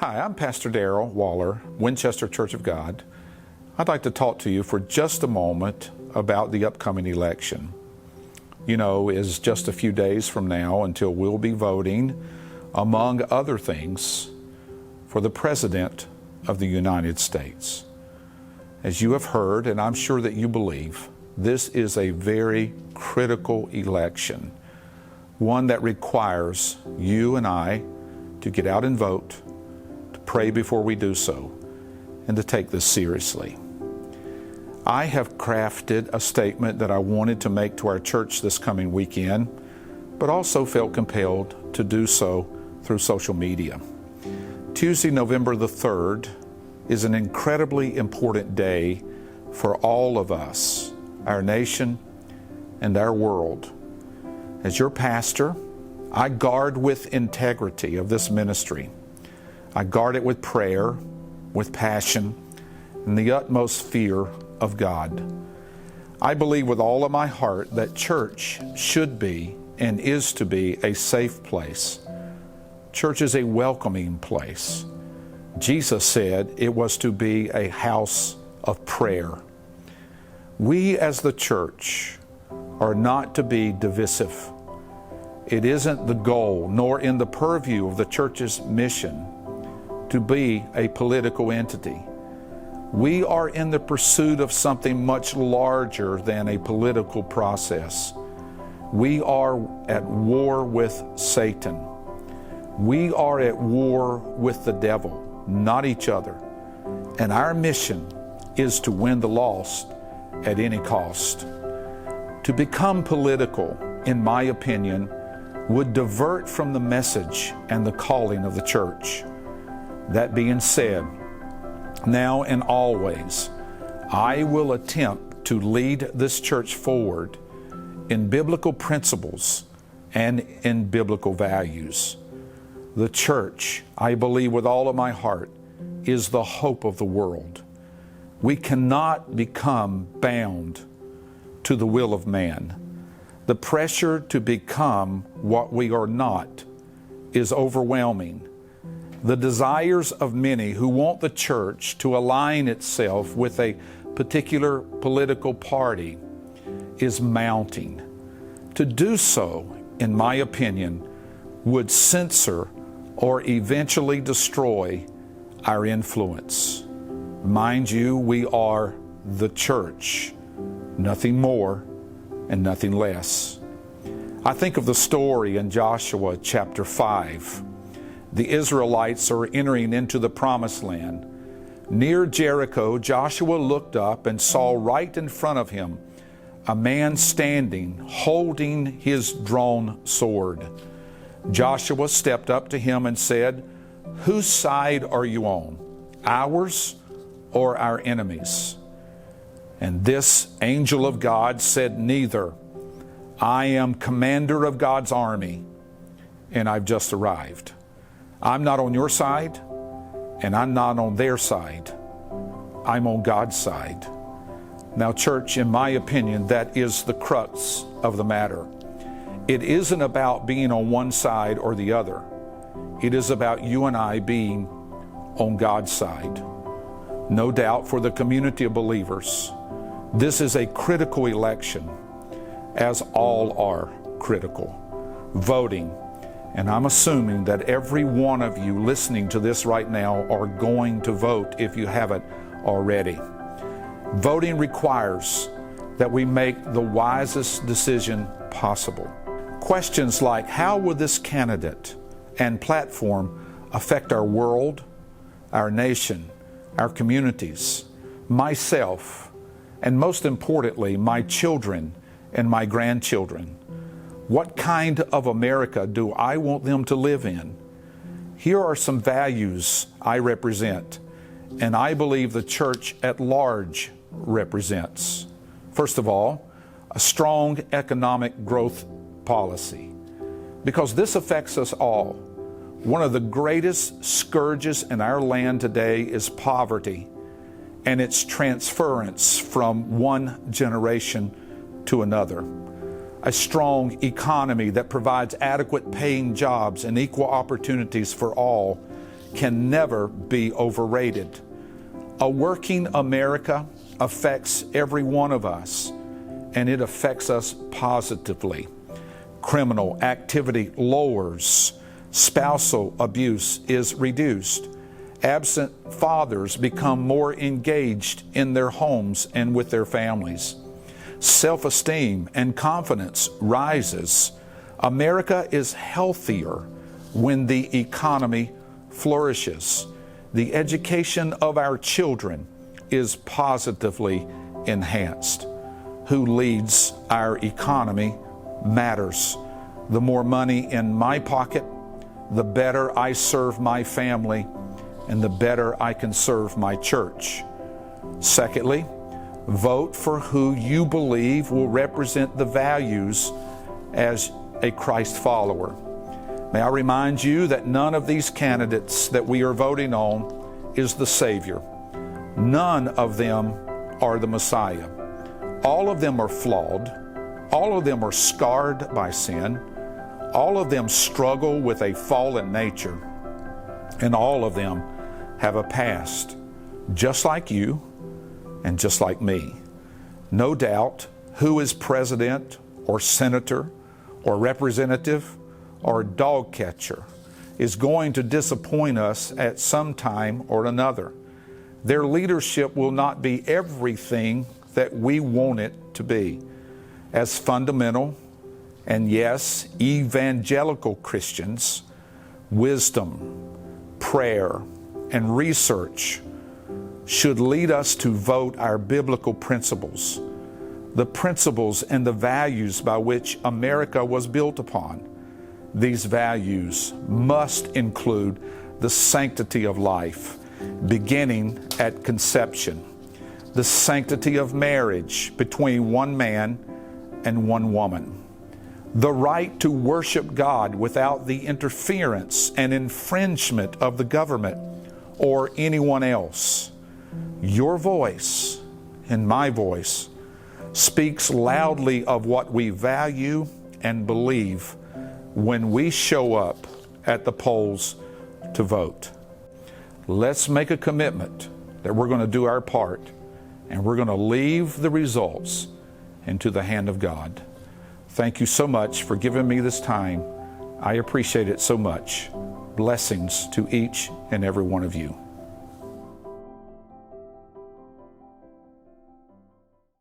Hi, I'm Pastor Darrell Waller, Winchester Church of God. I'd like to talk to you for just a moment about the upcoming election. You know, it's just a few days from now until we'll be voting, among other things, for the President of the United States. As you have heard, and I'm sure that you believe, this is a very critical election, one that requires you and I to get out and vote, to pray before we do so, and to take this seriously. I have crafted a statement that I wanted to make to our church this coming weekend, but also felt compelled to do so through social media. Tuesday, November the 3rd, is an incredibly important day for all of us, our nation, and our world. As your pastor, I guard with integrity of this ministry. I guard it with prayer, with passion, and the utmost fear of God. I believe with all of my heart that church should be and is to be a safe place. Church is a welcoming place. Jesus said it was to be a house of prayer. We as the church are not to be divisive. It isn't the goal, nor in the purview of the church's mission, to be a political entity. We are in the pursuit of something much larger than a political process. We are at war with Satan. We are at war with the devil, not each other. And our mission is to win the lost at any cost. To become political, in my opinion, would divert from the message and the calling of the church. That being said, now and always, I will attempt to lead this church forward in biblical principles and in biblical values. The church, I believe with all of my heart, is the hope of the world. We cannot become bound to the will of man. The pressure to become what we are not is overwhelming. The desires of many who want the church to align itself with a particular political party is mounting. To do so, in my opinion, would censor or eventually destroy our influence. Mind you, we are the church, nothing more and nothing less. I think of the story in Joshua chapter 5. The Israelites are entering into the promised land. Near Jericho, Joshua looked up and saw right in front of him a man standing, holding his drawn sword. Joshua stepped up to him and said, "Whose side are you on, ours or our enemies?" And this angel of God said, "Neither. I am commander of God's army, and I've just arrived. I'm not on your side, and I'm not on their side. I'm on God's side." Now, church, in my opinion, that is the crux of the matter. It isn't about being on one side or the other. It is about you and I being on God's side. No doubt for the community of believers, this is a critical election, as all are critical. Voting. And I'm assuming that every one of you listening to this right now are going to vote if you haven't already. Voting requires that we make the wisest decision possible. Questions like, how will this candidate and platform affect our world, our nation, our communities, myself, and most importantly, my children and my grandchildren? What kind of America do I want them to live in? Here are some values I represent, and I believe the church at large represents. First of all, a strong economic growth policy, because this affects us all. One of the greatest scourges in our land today is poverty and its transference from one generation to another. A strong economy that provides adequate paying jobs and equal opportunities for all can never be overrated. A working America affects every one of us, and it affects us positively. Criminal activity lowers. Spousal abuse is reduced. Absent fathers become more engaged in their homes and with their families. Self-esteem and confidence rises. America is healthier when the economy flourishes. The education of our children is positively enhanced. Who leads our economy matters. The more money in my pocket, the better I serve my family, and the better I can serve my church. Secondly, vote for who you believe will represent the values as a Christ follower. May I remind you that none of these candidates that we are voting on is the Savior. None of them are the Messiah. All of them are flawed. All of them are scarred by sin. All of them struggle with a fallen nature. And all of them have a past, just like you and just like me. No doubt, who is president or senator or representative or dog catcher is going to disappoint us at some time or another. Their leadership will not be everything that we want it to be. As fundamental and, yes, evangelical Christians, wisdom, prayer, and research should lead us to vote our biblical principles, the principles and the values by which America was built upon. These values must include the sanctity of life, beginning at conception, the sanctity of marriage between one man and one woman, the right to worship God without the interference and infringement of the government or anyone else. Your voice and my voice speaks loudly of what we value and believe when we show up at the polls to vote. Let's make a commitment that we're going to do our part, and we're going to leave the results into the hand of God. Thank you so much for giving me this time. I appreciate it so much. Blessings to each and every one of you.